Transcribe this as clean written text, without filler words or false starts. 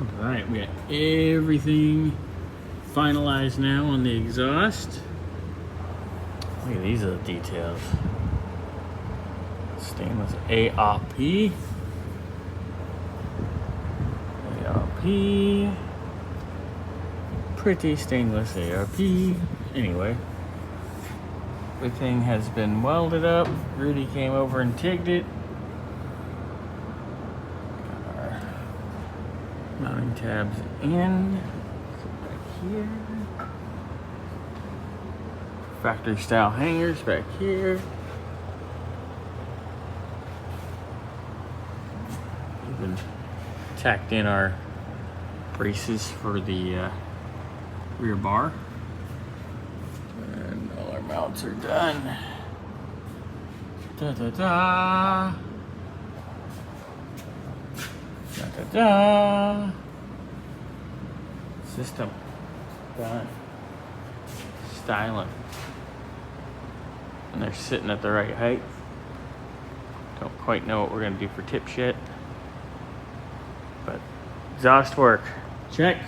Alright, we got everything finalized now on the exhaust. Look at these little details. Stainless ARP. ARP. Pretty stainless ARP. Anyway, everything has been welded up. Rudy came over and tigged it. Got our mounting tabs in. Back here. Factory style hangers back here. Even tacked in our braces for the rear bar. And all our mounts are done. Da da da. Da da da. System done. Styling. And they're sitting at the right height. Don't quite know what we're gonna do for tips yet. But exhaust work. Check.